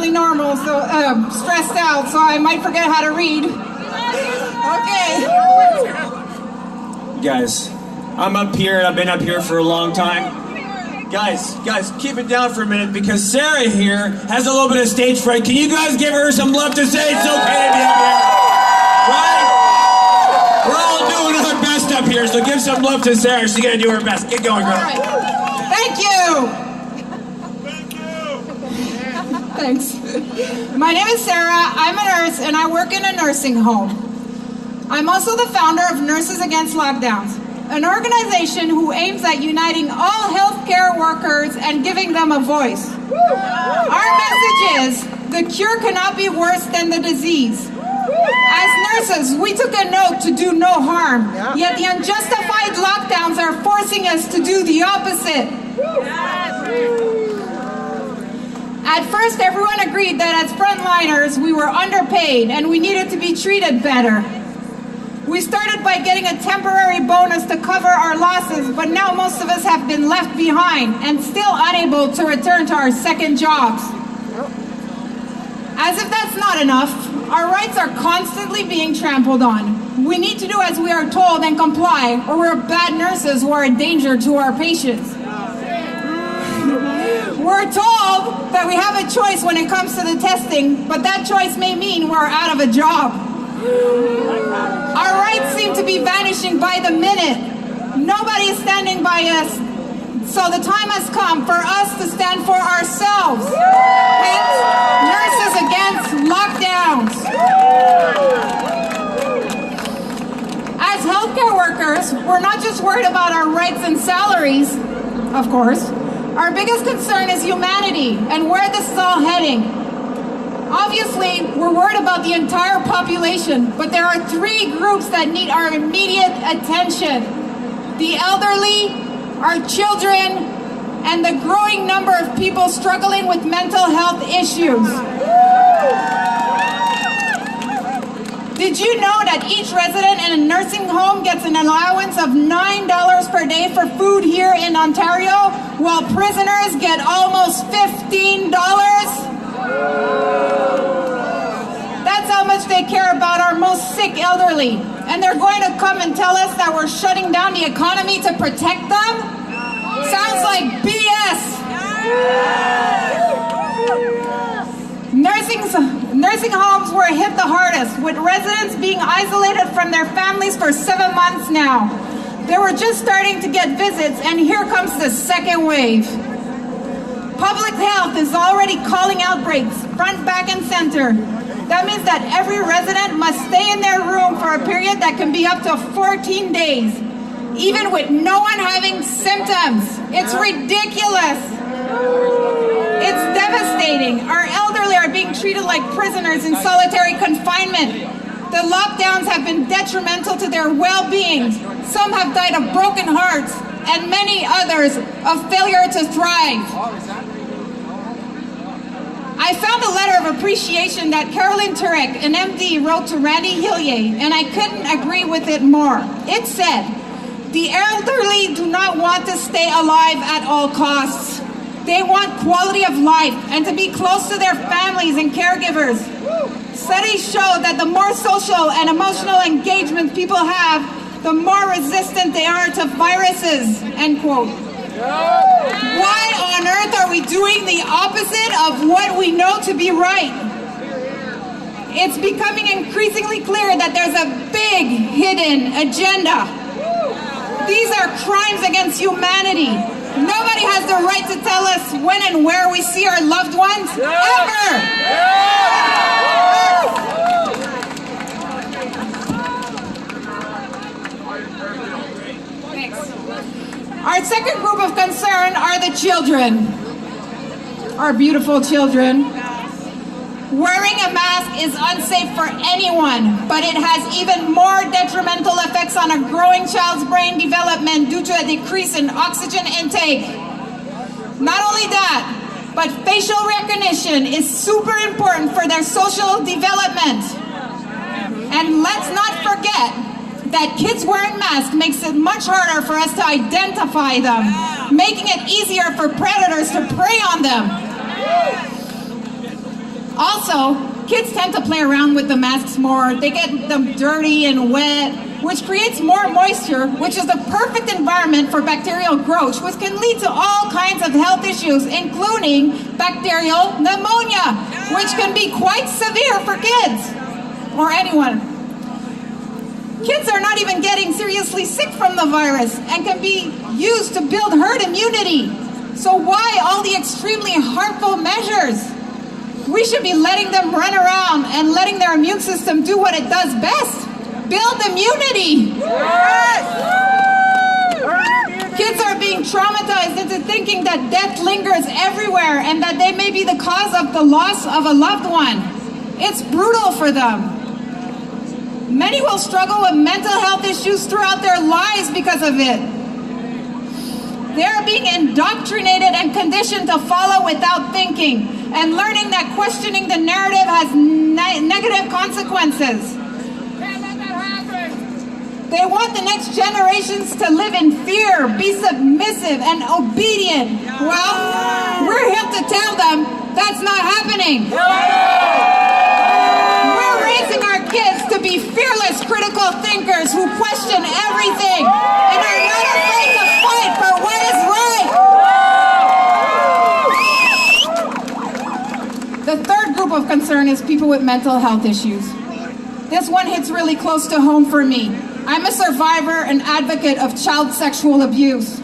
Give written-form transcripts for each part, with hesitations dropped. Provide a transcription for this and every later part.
really normal, so stressed out, so I might forget how to read. Okay. Guys, I'm up here and I've been up here for a long time. Guys, keep it down for a minute because Sarah here has a little bit of stage fright. Can you guys give her some love to say it's okay to be up here? Right? We're all doing our best up here, so give some love to Sarah. She's gonna do her best. Get going, girl. Right. Thank you. Thanks. My name is Sarah. I'm a nurse and I work in a nursing home. I'm also the founder of Nurses Against Lockdowns, an organization who aims at uniting all healthcare workers and giving them a voice. Our message is, the cure cannot be worse than the disease. As nurses, we took an oath to do no harm, yet the unjustified lockdowns are forcing us to do the opposite. At first, everyone agreed that as frontliners, we were underpaid and we needed to be treated better. We started by getting a temporary bonus to cover our losses, but now most of us have been left behind and still unable to return to our second jobs. As if that's not enough, our rights are constantly being trampled on. We need to do as we are told and comply, or we're bad nurses who are a danger to our patients. We're told that we have a choice when it comes to the testing, but that choice may mean we're out of a job. Our rights seem to be vanishing by the minute. Nobody is standing by us, so the time has come for us to stand for ourselves. Hence, Nurses Against Lockdowns. As healthcare workers, we're not just worried about our rights and salaries, of course. Our biggest concern is humanity and where this is all heading. Obviously, we're worried about the entire population, but there are three groups that need our immediate attention: the elderly, our children, and the growing number of people struggling with mental health issues. Did you know that each resident in a nursing home gets an allowance of $9 per day for food here in Ontario, while prisoners get almost $15? That's how much they care about our most sick elderly. And they're going to come and tell us that we're shutting down the economy to protect them? Sounds like BS. Nursing homes were hit the hardest, with residents being isolated from their families for 7 months now. They were just starting to get visits, and here comes the second wave. Public health is already calling outbreaks, front, back, and center. That means that every resident must stay in their room for a period that can be up to 14 days, even with no one having symptoms. It's ridiculous. It's devastating. Our elderly are being treated like prisoners in solitary confinement. The lockdowns have been detrimental to their well-being. Some have died of broken hearts, and many others of failure to thrive. I found a letter of appreciation that Caroline Turek, an MD, wrote to Randy Hillier, and I couldn't agree with it more. It said, "The elderly do not want to stay alive at all costs. They want quality of life and to be close to their families and caregivers. Studies show that the more social and emotional engagement people have, the more resistant they are to viruses," end quote. Why on earth are we doing the opposite of what we know to be right? It's becoming increasingly clear that there's a big hidden agenda. These are crimes against humanity. Nobody has the right to tell us when and where we see our loved ones, ever! Our second group of concern are the children, our beautiful children. Wearing a mask is unsafe for anyone, but it has even more detrimental effects on a growing child's brain development due to a decrease in oxygen intake. Not only that, but facial recognition is super important for their social development. And let's not forget that kids wearing masks makes it much harder for us to identify them, making it easier for predators to prey on them. Also, kids tend to play around with the masks more. They get them dirty and wet, which creates more moisture, which is the perfect environment for bacterial growth, which can lead to all kinds of health issues, including bacterial pneumonia, which can be quite severe for kids or anyone. Kids are not even getting seriously sick from the virus and can be used to build herd immunity. So why all the extremely harmful measures? We should be letting them run around and letting their immune system do what it does best. Build immunity. Yes! Kids are being traumatized into thinking that death lingers everywhere and that they may be the cause of the loss of a loved one. It's brutal for them. Many will struggle with mental health issues throughout their lives because of it. They are being indoctrinated and conditioned to follow without thinking and learning that questioning the narrative has negative consequences. They want the next generations to live in fear, be submissive, and obedient. Well, we're here to tell them that's not happening. We're raising our kids to be fearless, critical thinkers who question everything and are not afraid to fight for what is right. The third group of concern is people with mental health issues. This one hits really close to home for me. I'm a survivor and advocate of child sexual abuse.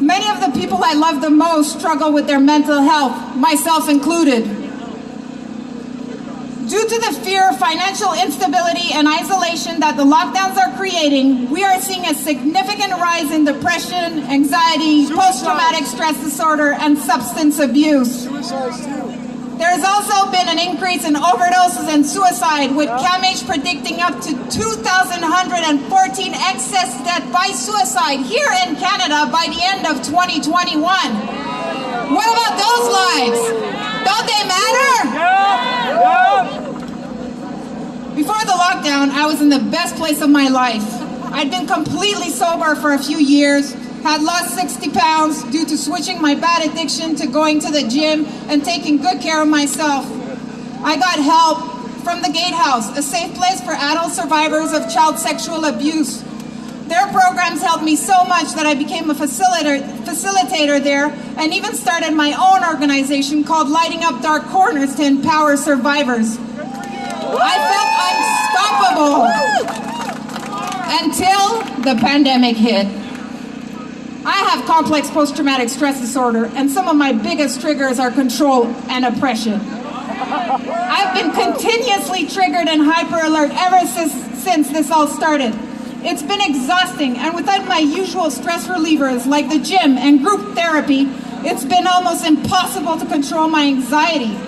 Many of the people I love the most struggle with their mental health, myself included. Due to the fear, financial instability, and isolation that the lockdowns are creating, we are seeing a significant rise in depression, anxiety, post-traumatic stress disorder, and substance abuse. There has also been an increase in overdoses and suicide, with CAMH predicting up to 2,114 excess death by suicide here in Canada by the end of 2021. What about those lives? Don't they matter? Before the lockdown, I was in the best place of my life. I'd been completely sober for a few years, had lost 60 pounds due to switching my bad addiction to going to the gym and taking good care of myself. I got help from the Gatehouse, a safe place for adult survivors of child sexual abuse. Their programs helped me so much that I became a facilitator there and even started my own organization called Lighting Up Dark Corners to empower survivors. I felt unstoppable until the pandemic hit. I have complex post-traumatic stress disorder, and some of my biggest triggers are control and oppression. I've been continuously triggered and hyper-alert ever since this all started. It's been exhausting, and without my usual stress relievers like the gym and group therapy, it's been almost impossible to control my anxiety.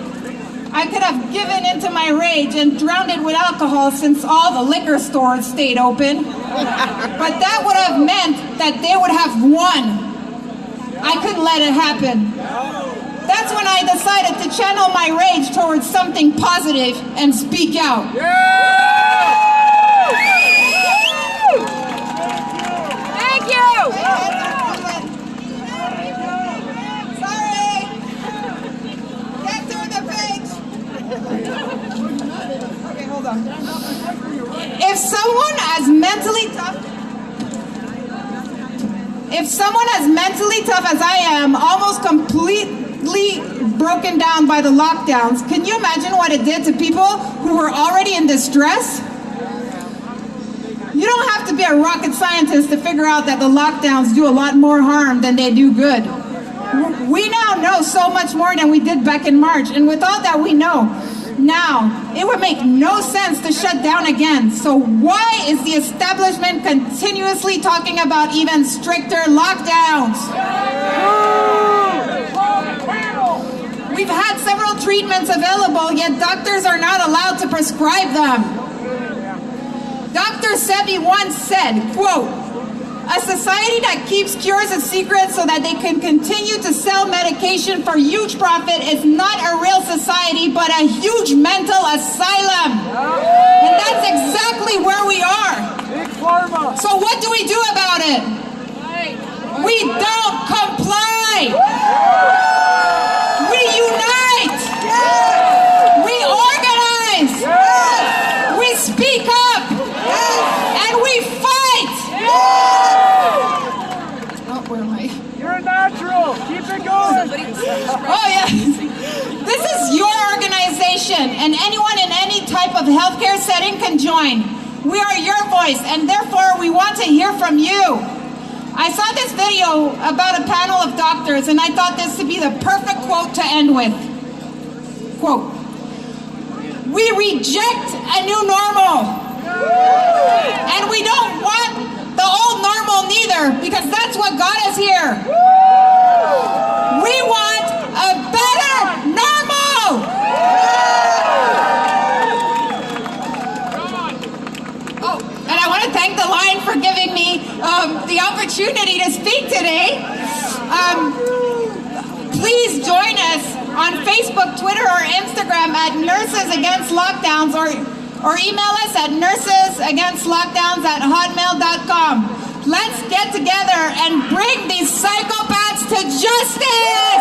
I could have given into my rage and drowned it with alcohol since all the liquor stores stayed open. But that would have meant that they would have won. I couldn't let it happen. That's when I decided to channel my rage towards something positive and speak out. Thank you! If someone as mentally tough as I am, almost completely broken down by the lockdowns, can you imagine what it did to people who were already in distress? You don't have to be a rocket scientist to figure out that the lockdowns do a lot more harm than they do good. We now know so much more than we did back in March, and with all that we know now, it would make no sense to shut down again. So why is the establishment continuously talking about even stricter lockdowns? We've had several treatments available, yet doctors are not allowed to prescribe them. Dr. Sebi once said, quote, "A society that keeps cures a secret so that they can continue to sell medication for huge profit is not a real society, but a huge mental asylum." And that's exactly where we are. So what do we do about it? We don't comply. We unite. We and anyone in any type of healthcare setting can join. We are your voice, and therefore we want to hear from you. I saw this video about a panel of doctors, and I thought this would be the perfect quote to end with. Quote, "We reject a new normal. And we don't want the old normal neither, because that's what got us here. We want a better normal." Oh, and I want to thank the Lion for giving me the opportunity to speak today. Please join us on Facebook, Twitter, or Instagram at Nurses Against Lockdowns, or email us at nursesagainstlockdowns@hotmail.com. Let's get together and bring these psychopaths to justice!